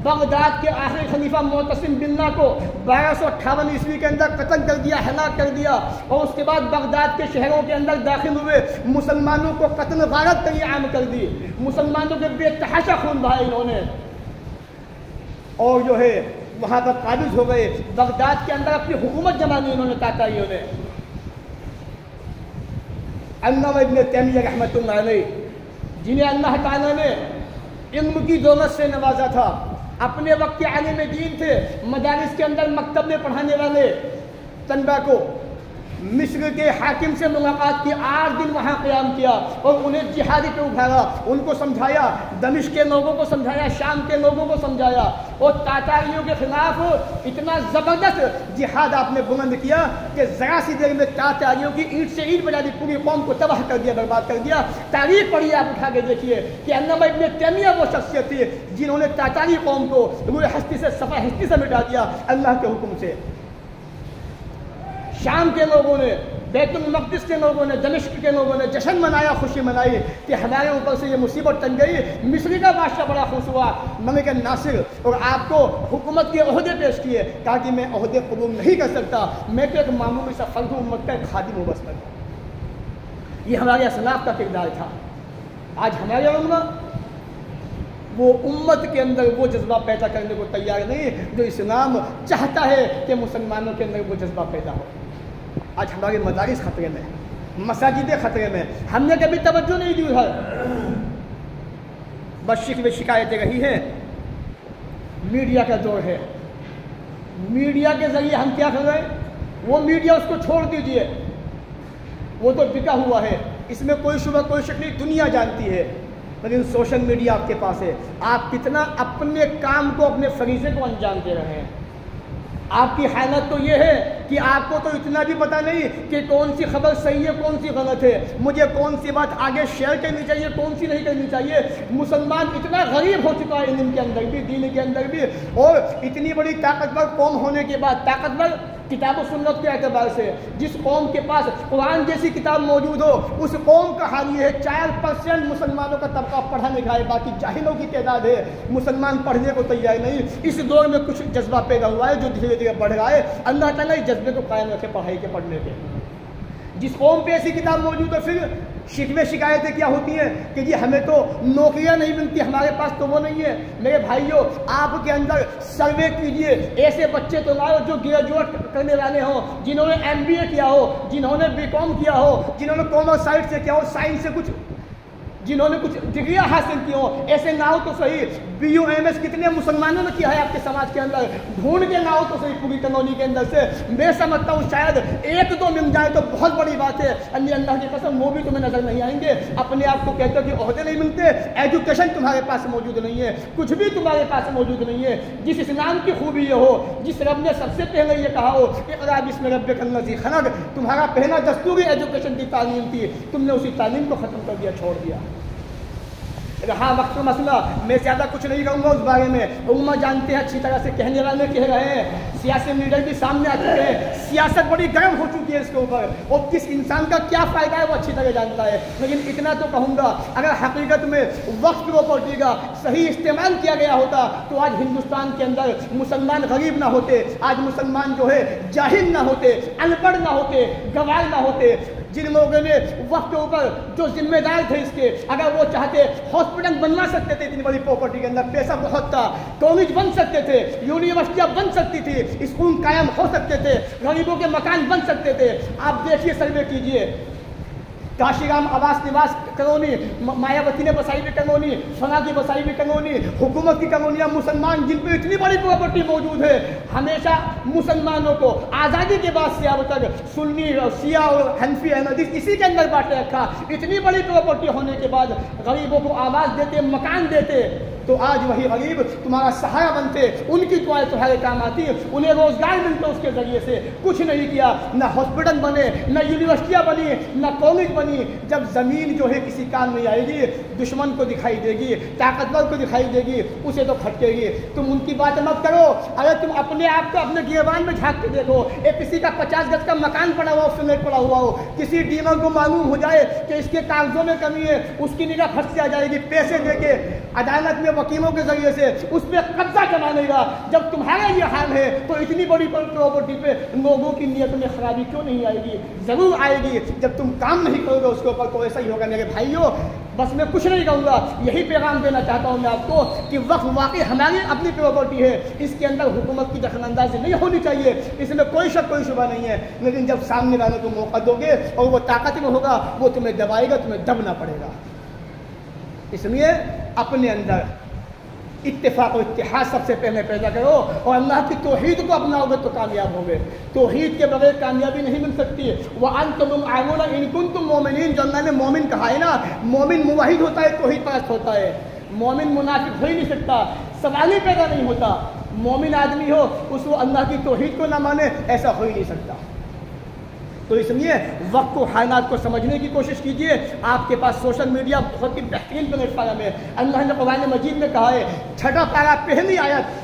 بغداد کے آخری خلیفہ معتصم باللہ کو 1258 عیسوی کے اندر قتل کر دیا، ہلاک کر دیا، اور اس کے بعد بغداد کے شہروں کے اندر داخل ہوئے، مسلمانوں کو قتل غارت کر عام کر دی، مسلمانوں کے بے تحاشا خون بہائے انہوں نے، اور جو ہے وہاں پر قابض ہو گئے۔ بغداد کے اندر اپنی حکومت جما دی انہوں نے تاتاریوں نے۔ علامہ ابن تیمیہ رحمۃ اللہ علیہ، جنہیں اللہ تعالیٰ نے علم کی دولت سے نوازا تھا، اپنے وقت کے عالم دین تھے، مدارس کے اندر مکتب میں پڑھانے والے طلبہ کو مصر کے حاکم سے ملاقات کی، 8 دن وہاں قیام کیا اور انہیں جہادی پہ ابھارا، ان کو سمجھایا، دمشق کے لوگوں کو سمجھایا، شام کے لوگوں کو سمجھایا، اور تاتاریوں کے خلاف اتنا زبردست جہاد آپ نے بلند کیا کہ ذرا سی دیر میں تاتاریوں کی اینٹ سے اینٹ بجا دی، پوری قوم کو تباہ کر دیا، برباد کر دیا۔ تاریخ پڑھیے آپ اٹھا کے دیکھیے کہ علامہ ابن تیمیہ وہ شخصیت تھی جنہوں نے تاتاری قوم کو روح ہستی سے، صفحہ ہستی سے مٹا دیا اللہ کے حکم سے۔ شام کے لوگوں نے، بیت المقدس کے لوگوں نے، دمشق کے لوگوں نے جشن منایا، خوشی منائی کہ ہمارے اوپر سے یہ مصیبت ٹن گئی۔ مصر کا بادشاہ بڑا خوش ہوا، ملک ناصر، اور آپ کو حکومت کے عہدے پیش کیے، کہا کہ میں عہدے قبول نہیں کر سکتا، میں تو ایک معمولی سا فرد ہوں، امت کا ایک خادم ہوں بس۔ یہ ہمارے اسلاف کا کردار تھا۔ آج ہمارے علماء وہ امت کے اندر وہ جذبہ پیدا کرنے کو تیار نہیں جو اسلام چاہتا ہے کہ مسلمانوں کے اندر وہ جذبہ پیدا ہو۔ آج ہمارے مدارس خطرے میں، مساجدیں خطرے میں، ہم نے کبھی توجہ نہیں دی ادھر، بس شکوے شکایتیں رہی ہیں۔ میڈیا کا دور ہے، میڈیا کے ذریعے ہم کیا کر رہے ہیں؟ وہ میڈیا اس کو چھوڑ دیجئے، وہ تو بکا ہوا ہے، اس میں کوئی شبہ کوئی شک نہیں، دنیا جانتی ہے، لیکن سوشل میڈیا آپ کے پاس ہے، آپ کتنا اپنے کام کو، اپنے فریضے کو انجام دے رہے ہیں۔ آپ کی حالت تو یہ ہے کہ آپ کو تو اتنا بھی پتہ نہیں کہ کون سی خبر صحیح ہے، کون سی غلط ہے، مجھے کون سی بات آگے شیئر کرنی چاہیے، کون سی نہیں کرنی چاہیے۔ مسلمان اتنا غریب ہو چکا ہے علم کے اندر بھی، دین کے اندر بھی، اور اتنی بڑی طاقتور قوم ہونے کے بعد، طاقتور کتاب و سنت کے اعتبار سے، جس قوم کے پاس قرآن جیسی کتاب موجود ہو، اس قوم کا حال یہ ہے 4% مسلمانوں کا طبقہ پڑھا لکھا ہے، باقی جاہلوں کی تعداد ہے، مسلمان پڑھنے کو تیار نہیں۔ اس دور میں کچھ جذبہ پیدا ہوا ہے جو دھیرے دھیرے بڑھ رہا ہے، اللہ تعالیٰ اس جذبے کو قائم رکھے پڑھائی کے، پڑھنے کے۔ جس قوم پہ ایسی کتاب موجود ہے، پھر شکوے شکایتیں کیا ہوتی ہیں کہ جی ہمیں تو نوکریاں نہیں ملتی، ہمارے پاس تو وہ نہیں ہے۔ میرے بھائیوں، آپ کے اندر سروے کیجئے، ایسے بچے تو لاؤ جو گریجویٹ کرنے والے ہوں، جنہوں نے MBA کیا ہو، جنہوں نے BCom کیا ہو، جنہوں نے کامرس سائڈ سے کیا ہو، سائنس سے کچھ جنہوں نے کچھ ڈگریاں حاصل کی ہوں، ایسے نہ ہو تو صحیح BUMS کتنے مسلمانوں نے کیا ہے آپ کے سماج کے اندر، ڈھونڈ کے نہ ہو تو صحیح پوری کنونی کے اندر سے میں سمجھتا ہوں شاید ایک دو مل جائے تو بہت بڑی بات ہے، اللہ کی قسم وہ بھی تمہیں نظر نہیں آئیں گے۔ اپنے آپ کو کہتے ہو کہ عہدے نہیں ملتے، ایجوکیشن تمہارے پاس موجود نہیں ہے، کچھ بھی تمہارے پاس موجود نہیں ہے۔ جس اسلام کی خوبی یہ ہو، جس رب نے سب سے پہلے یہ کہا ہو کہ اقرأ بسم ربک الذی خلق، تمہارا پہلا دستوری ایجوکیشن کی تعلیم تھی، تم نے اسی تعلیم کو ختم کر دیا، چھوڑ دیا۔ رہا وقت کا مسئلہ، میں زیادہ کچھ نہیں کہوں گا اس بارے میں، علماء جانتے ہیں اچھی طرح سے، کہنے والے کہہ رہے ہیں، سیاسی لیڈر بھی سامنے آ چکے ہیں، سیاست بڑی گرم ہو چکی ہے اس کے اوپر، اور کس انسان کا کیا فائدہ ہے وہ اچھی طرح جانتا ہے۔ لیکن اتنا تو کہوں گا، اگر حقیقت میں وقت پراپرٹی کا صحیح استعمال کیا گیا ہوتا تو آج ہندوستان کے اندر مسلمان غریب نہ ہوتے، آج مسلمان جو ہے جاہل نہ ہوتے، ان پڑھ نہ ہوتے، گوار نہ ہوتے۔ جن لوگوں نے وقت کے اوپر جو ذمہ دار تھے اس کے، اگر وہ چاہتے ہاسپٹل بنوا سکتے تھے، اتنی بڑی پراپرٹی کے اندر پیسہ بہت تھا، کالج بن سکتے تھے، یونیورسٹیاں بن سکتی تھی، اسکول قائم ہو سکتے تھے، غریبوں کے مکان بن سکتے تھے۔ آپ دیکھیے، سروے کیجیے، کاشی رام آواس نواس کالونی، مایاوتی نے بسائی ہوئی کالونی، فنا کی بسائی ہوئی کالونی، حکومت کی کالونیاں، مسلمان جن پہ اتنی بڑی پراپرٹی موجود ہے۔ ہمیشہ مسلمانوں کو آزادی کے بعد سے اب تک سنی اور شیعہ اور حنفی احمدی اسی کے اندر بانٹ رکھا، اتنی بڑی پراپرٹی ہونے کے بعد غریبوں کو آواز دیتے، مکان دیتے، تو آج وہی غریب تمہارا سہارا بنتے، ان کی دعائیں تمہارے کام آتی، انہیں روزگار ملتے اس کے ذریعے سے۔ کچھ نہیں کیا، نہ ہاسپٹل بنے، نہ یونیورسٹیاں بنی، نہ کالج بنی۔ جب زمین جو ہے کسی کام نہیں آئے گی، دشمن کو دکھائی دے گی، طاقتور کو دکھائی دے گی، اسے تو کھٹکے گی۔ تم ان کی بات مت کرو، اگر تم اپنے آپ کو اپنے گریبان میں جھانک کے دیکھو، ایک کسی کا 50 گز کا مکان پڑا ہوا ہو، فلیٹ پڑا ہوا ہو، کسی ڈیلر کو معلوم ہو جائے کہ اس کے کاغذوں میں کمی ہے، اس کی نگاہ پھنس آ جائے گی، پیسے دے کے عدالت میں وکیلوں کے ذریعے سے اس پہ قبضہ جمانے گا۔ جب تمہارا یہ حال ہے تو اتنی بڑی پراپرٹی پہ لوگوں کی نیت میں خرابی کیوں نہیں آئے گی؟ ضرور آئے گی، جب تم کام نہیں کرو گے اس کے اوپر تو ایسا ہی ہوگا۔ میرے بھائیوں، بس میں کچھ نہیں کہوں گا، یہی پیغام دینا چاہتا ہوں میں آپ کو کہ وقت واقعی ہماری اپنی پراپرٹی ہے، اس کے اندر حکومت کی دخل اندازی نہیں ہونی چاہیے، اس میں کوئی شک کوئی شبہ نہیں ہے۔ لیکن جب سامنے والوں کو موقع دو گے اور وہ طاقت میں ہوگا، وہ تمہیں دبائے گا، تمہیں دبنا پڑے گا۔ اس لیے اپنے اندر اتفاق و اتحاد سب سے پہلے پیدا کرو، اور اللہ کی توحید کو اپناؤ گے تو کامیاب ہوگے۔ توحید کے بغیر کامیابی نہیں مل سکتی۔ وَأَنْتُمُ الْأَعْلَوْنَ إِن كُنتُم مُؤْمِنِينَ، جو اللہ نے مومن کہا ہے نا، مومن موحد ہوتا ہے، توحید پرست ہوتا ہے، مومن منافق ہو ہی نہیں سکتا، سوال ہی پیدا نہیں ہوتا۔ مومن آدمی ہو، اس کو اللہ کی توحید کو نہ مانے، ایسا ہو ہی نہیں سکتا۔ تو اس لیے وقت کو، حالات کو سمجھنے کی کوشش کیجئے۔ آپ کے پاس سوشل میڈیا بہت ہی بہترین پلیٹ فارم ہے۔ اللہ نے قرآن مجید میں کہا ہے، 6واں پارہ پہلی آیت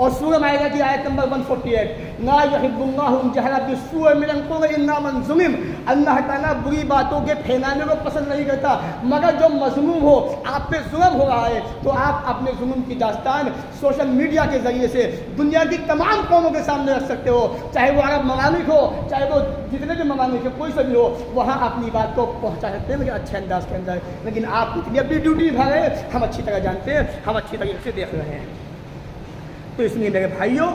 اور سورہ مائدہ کی آیت نمبر 148، لا يحب اللہ الجہر بالسوء من القول الا من ظلم، اللہ تعالیٰ بری باتوں کے پھیلانے کو پسند نہیں کرتا مگر جو مظلوم ہو، آپ پہ ظلم ہو رہا ہے تو آپ اپنے ظلم کی داستان سوشل میڈیا کے ذریعے سے دنیا کی تمام قوموں کے سامنے رکھ سکتے ہو، چاہے وہ عرب ممالک ہو، چاہے وہ جتنے بھی ممالک ہو، کوئی سا بھی ہو، وہاں اپنی بات کو پہنچا سکتے ہیں لیکن اچھے انداز کے اندر۔ لیکن آپ اتنی اپنی ڈیوٹی نبھا رہے ہیں، ہم اچھی طرح جانتے ہیں، ہم اچھی طریقے سے دیکھ رہے ہیں۔ تو اس لیے میرے بھائیوں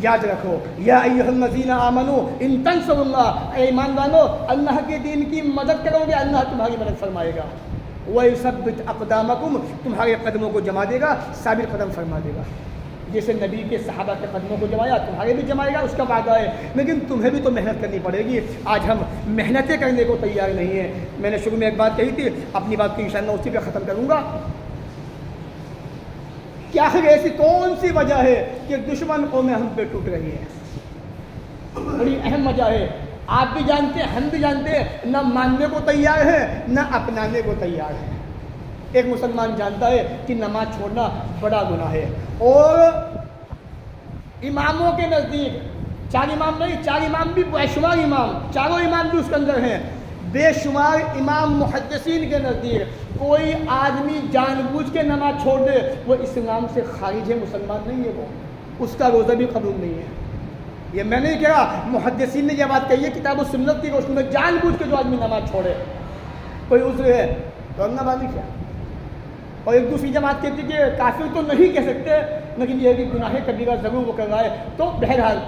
یاد رکھو، یا ایھا الذین آمنوا ان تنصروا اللہ، اے ایمان والو اللہ کے دین کی مدد کرو گے، اللہ تمہاری مدد فرمائے گا۔ وَيُثَبِّتْ أَقْدَامَكُمْ، تمہارے قدموں کو جما دے گا، ثابت قدم فرما دے گا۔ جیسے نبی کے صحابہ کے قدموں کو جمایا، تمہارے بھی جمائے گا، اس کا وعدہ ہے۔ لیکن تمہیں بھی تو محنت کرنی پڑے گی۔ آج ہم محنتیں کرنے کو تیار نہیں ہیں۔ میں نے شروع میں ایک بات کہی تھی، اپنی بات کو انشاءاللہ اسی پہ ختم کروں گا۔ کیا ایسی کون سی وجہ ہے کہ دشمن قومیں ہم پہ ٹوٹ رہی ہیں؟ بڑی اہم وجہ ہے، آپ بھی جانتے ہیں، ہم بھی جانتے ہیں، نہ ماننے کو تیار ہے نہ اپنانے کو تیار ہے۔ ایک مسلمان جانتا ہے کہ نماز چھوڑنا بڑا گناہ ہے، اور اماموں کے نزدیک 4 امام نہیں، 4 امام بھی بے شمار امام، چاروں امام بھی اس کے اندر ہیں، بے شمار امام محدثین کے نزدیک کوئی آدمی جان بوجھ کے نماز چھوڑ دے وہ اسلام سے خارج ہے، مسلمان نہیں ہے، وہ اس کا روزہ بھی قبول نہیں ہے۔ یہ میں نہیں کہا، محدثین نے یہ بات کہی ہے کتاب و سنت کی روشنی میں، جان بوجھ کے جو آدمی نماز چھوڑے کوئی عذر ہے تو نمازی کیا۔ اور ایک دوسری جماعت کہتی کہ کافر تو نہیں کہہ سکتے لیکن یہ کہ گناہ کبیرہ ضرور وہ کر رہا ہے۔ تو بہرحال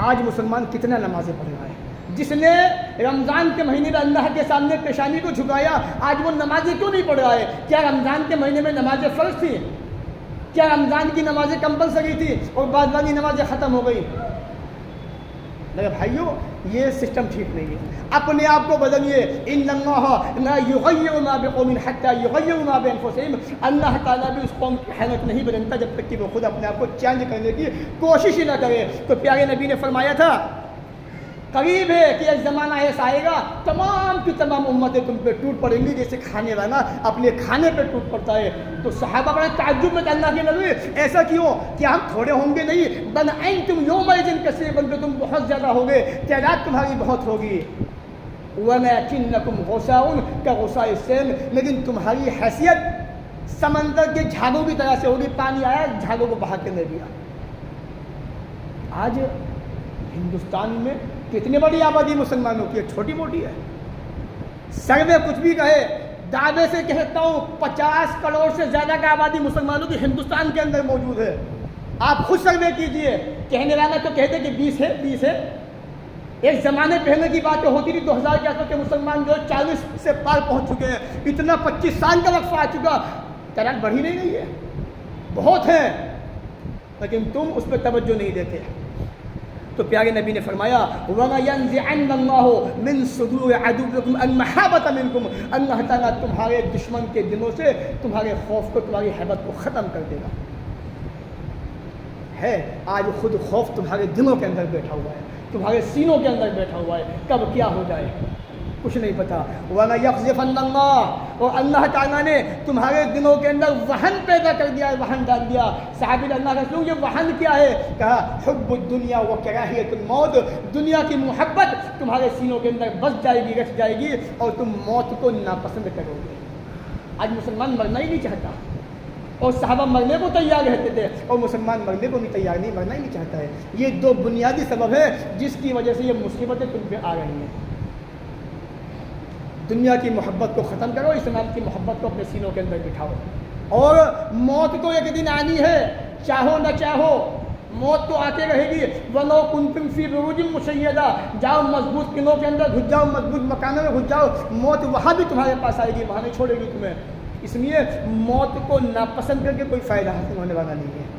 آج مسلمان کتنا نمازیں پڑھ رہا ہے، جس نے رمضان کے مہینے میں اللہ کے سامنے پیشانی کو جھکایا، آج وہ نمازیں کیوں نہیں پڑھ رہا ہے؟ کیا رمضان کے مہینے میں نمازیں فرض تھی؟ کیا رمضان کی نمازیں کمپلسری تھی اور بعد والی نمازیں ختم ہو گئی؟ میرے بھائیوں، یہ سسٹم ٹھیک نہیں ہے. اپنے آپ کو بدلیے. ان اللہ لا یغیر ما بقوم حتی یغیروا ما بانفسہم. اللہ تعالیٰ بھی اس قوم کی حالت نہیں بدلتا جب تک کہ وہ خود اپنے آپ کو چینج کرنے کی کوشش ہی نہ کرے. تو پیارے نبی نے فرمایا تھا قریب ہے کہ ایک زمانہ ایسا آئے گا تمام کی تمام امتیں تم پہ ٹوٹ پڑیں گی جیسے کھانے والا اپنے کھانے پہ ٹوٹ پڑتا ہے. تو صحابہ بڑے تعجب میں کہ اللہ کے نبی ایسا کیوں؟ کیا ہم تھوڑے ہوں گے؟ نہیں، بل انتم یومئذ کثیر، بلکہ تم بہت زیادہ ہوگے، تعداد تمہاری بہت ہوگی. ولکنکم غثاء کغثاء السیل، لیکن تمہاری حیثیت سمندر کے جھاگوں کی طرح سے ہوگی. پانی آیا جھاگوں کو بہا کے لے گیا. آج ہندوستان میں کتنی بڑی آبادی مسلمانوں کی ہے؟ چھوٹی موٹی ہے. سروے کچھ بھی کہے، دعوے سے کہتا ہوں 50 کروڑ سے زیادہ کا آبادی مسلمانوں کی ہندوستان کے اندر موجود ہے. آپ خود سروے کیجئے. کہنے والا تو کہتے کہ 20 ہے 20 ہے. ایک زمانے پہلے کی باتیں ہوتی تھی 2000 کے آسپاس کے مسلمان جو 40 سے پار پہنچ چکے ہیں. اتنا 25 سال کا وقفہ آ چکا، تعداد بڑھی نہیں رہی ہے، بہت ہے، لیکن تم اس پہ توجہ نہیں دیتے. تو پیارے نبی نے فرمایا وَلَيَنزِعَنَّ اللَّهُ مِن صُدُورِ عَدُوِّكُمْ الْمَحَابَةَ مِنكُمْ. اللہ تعالیٰ تمہارے دشمن کے دلوں سے تمہارے خوف کو، تمہاری حیبت کو ختم کر دے گا. ہے آج خود خوف تمہارے دلوں کے اندر بیٹھا ہوا ہے، تمہارے سینوں کے اندر بیٹھا ہوا ہے. کب کیا ہو جائے کچھ نہیں پتا. وَلَيَقْذِفَنَّ اللَّهُ، اور اللہ تعالیٰ نے تمہارے دلوں کے اندر وہن پیدا کر دیا ہے، وہن ڈال دیا. صحابی نے اللہ رسول یہ وہن کیا ہے؟ کہا حب الدنیا وکراہیت الموت. دنیا کی محبت تمہارے سینوں کے اندر بس جائے گی، رچ جائے گی، اور تم موت کو ناپسند کرو گے. آج مسلمان مرنا ہی نہیں چاہتا، اور صحابہ مرنے کو تیار رہتے تھے، اور مسلمان مرنے کو نہیں تیار، نہیں مرنا ہی نہیں چاہتا ہے. یہ دو بنیادی سبب ہے جس کی وجہ سے یہ مصیبتیں تم پہ آ رہی ہیں. دنیا کی محبت کو ختم کرو، اسلام کی محبت کو اپنے سینوں کے اندر بٹھاؤ. اور موت تو ایک دن آنی ہے، چاہو نہ چاہو موت تو آتے رہے گی. وَلَوْ كُنْتُمْ فِي بُرُوجٍ مُّشَيَّدَةٍ، جاؤ مضبوط قلعوں کے اندر گھس جاؤ، مضبوط مکانوں میں گھس جاؤ، موت وہاں بھی تمہارے پاس آئے گی، وہاں نہیں چھوڑے گی تمہیں. اس لیے موت کو ناپسند کر کے کوئی فائدہ حاصل ہونے والا نہیں ہے.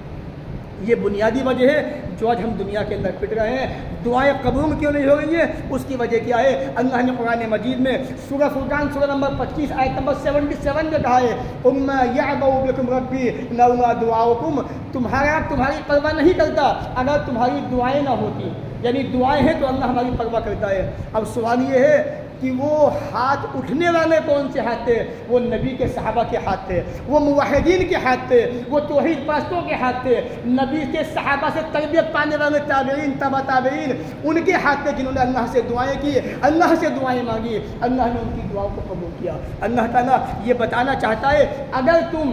یہ بنیادی وجہ ہے جو آج ہم دنیا کے اندر پٹ رہے ہیں. دعائیں قبول کیوں نہیں ہو رہی ہیں؟ اس کی وجہ کیا ہے؟ اللہ نے قرآن مجید میں سورہ فرقان سورہ نمبر 25 آیت نمبر 77 میں کہا ہے اُمَّا يَعْبَوْ بِكُمْ رَبِّي لَوْلَا دُعَاؤُكُمْ. تمہاری پرواہ نہیں کرتا اگر تمہاری دعائیں نہ ہوتی. یعنی دعائیں ہیں تو اللہ ہماری پرواہ کرتا ہے. اب سوال یہ ہے کہ وہ ہاتھ اٹھنے والے کون سے ہاتھ تھے؟ وہ نبی کے صحابہ کے ہاتھ تھے، وہ موحدین کے ہاتھ تھے، وہ توحید پرستوں کے ہاتھ تھے، نبی کے صحابہ سے تربیت پانے والے تابعین، تبع تابعین، ان کے ہاتھ تھے جنہوں نے اللہ سے دعائیں کی، اللہ سے دعائیں مانگی، اللہ نے ان کی دعاؤں کو قبول کیا. اللہ تعالیٰ یہ بتانا چاہتا ہے اگر تم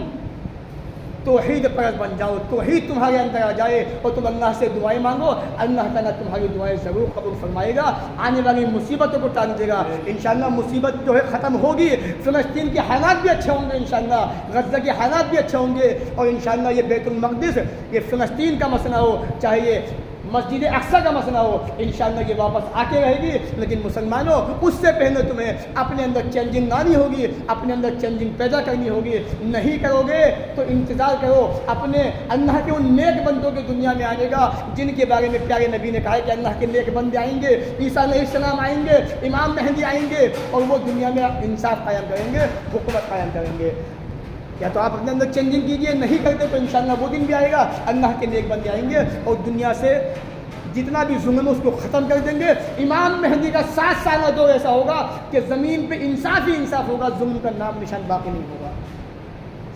توحید پرست بن جاؤ، توحید تمہارے اندر آ جائے اور تم اللہ سے دعائیں مانگو، اللہ تعالیٰ تمہاری دعائیں ضرور قبول فرمائے گا، آنے والی مصیبتوں کو ٹال دے گا. انشاءاللہ مصیبت جو ہے ختم ہوگی. فلسطین کے حالات بھی اچھے ہوں گے انشاءاللہ، غزہ کے حالات بھی اچھے ہوں گے، اور انشاءاللہ یہ بیت المقدس، یہ فلسطین کا مسئلہ ہو، چاہے یہ مسجد اقصی کا مسئلہ ہو، انشاءاللہ یہ واپس آتے رہے گی. لیکن مسلمانوں اس سے پہلے تمہیں اپنے اندر چینجنگ لانی ہوگی، اپنے اندر چینجنگ پیدا کرنی ہوگی. نہیں کرو گے تو انتظار کرو اپنے اللہ کے ان نیک بندوں کے دنیا میں آنے گا جن کے بارے میں پیارے نبی نے کہا ہے کہ اللہ کے نیک بندے آئیں گے، عیسیٰ علیہ السلام آئیں گے، امام مہدی آئیں گے، اور وہ دنیا میں انصاف قائم کریں گے، حکومت قائم کریں گے. یا تو آپ اپنے اندر چینجنگ کیجئے، نہیں کرتے تو انشاءاللہ وہ دن بھی آئے گا اللہ کے نیک بندے آئیں گے اور دنیا سے جتنا بھی ظلم ہے اس کو ختم کر دیں گے. امام مہدی کا 7 سالہ دور ایسا ہوگا کہ زمین پہ انصاف ہی انصاف ہوگا، ظلم کا نام نشان باقی نہیں ہوگا.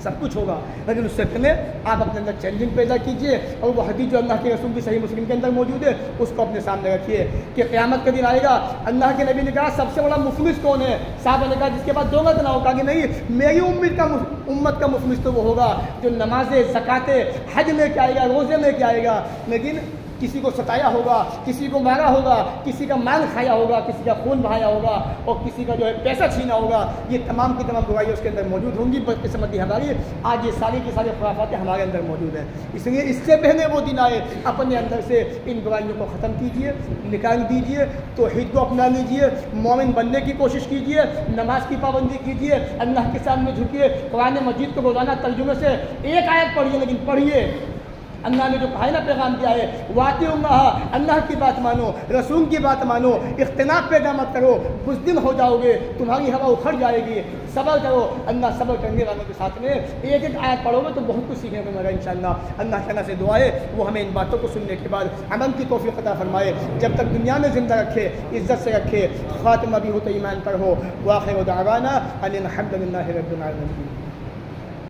سب کچھ ہوگا، لیکن اس سے پہلے آپ اپنے اندر چینجنگ پیدا کیجئے. اور وہ حدیث جو اللہ کے رسول کی صحیح مسلم کے اندر موجود ہے اس کو اپنے سامنے رکھیے کہ قیامت کا دن آئے گا. اللہ کے نبی نے کہا سب سے بڑا مفلس کون ہے؟ صحابہ نے کہا جس کے بعد دولت نہ ہو. کہا کہ نہیں، میری امت کا مفلس تو وہ ہوگا جو نمازیں، زکاتیں، حج لے کے آئے گا، روزے لے کے آئے گا، لیکن کسی کو ستایا ہوگا، کسی کو مارا ہوگا، کسی کا مال کھایا ہوگا، کسی کا خون بہایا ہوگا اور کسی کا جو ہے پیسہ چھینا ہوگا، یہ تمام کی تمام برائیاں اس کے اندر موجود ہوں گی۔ بدقسمتی ہماری آج یہ ساری کی ساری خرافات ہمارے اندر موجود ہیں۔ اس لیے اس سے پہلے وہ دن آئے، اپنے اندر سے ان برائیوں کو ختم کیجیے، نکال دیجیے، توحید کو اپنا لیجیے، مومن بننے کی کوشش کیجیے، نماز کی پابندی کیجیے، اللہ کے سامنے جھکیے، قرآن مجید کو روزانہ ترجمے سے ایک آیت پڑھیے لیکن پڑھیے۔ اللہ نے جو کہا ہے نا پیغام دیا ہے، واطیعوا اللہ، اللہ کی بات مانو، رسول کی بات مانو، اختلاف پیدا مت کرو، بزدل ہو جاؤ گے، تمہاری ہوا اکھڑ جائے گی، صبر کرو۔ اللہ صبر کرنے والوں کے ساتھ میں ایک ایک آیت پڑھو گے تو بہت کچھ سیکھنے کو ملے گا انشاءاللہ۔ اللہ تعالیٰ سے دعا ہے وہ ہمیں ان باتوں کو سننے کے بعد عمل کی توفیق عطا فرمائے، جب تک دنیا میں زندہ رکھے، عزت سے رکھے، خاتمہ بھی ہو تو ایمان پر ہو۔ وآخر دعوانا ان الحمد للہ رب العالمین۔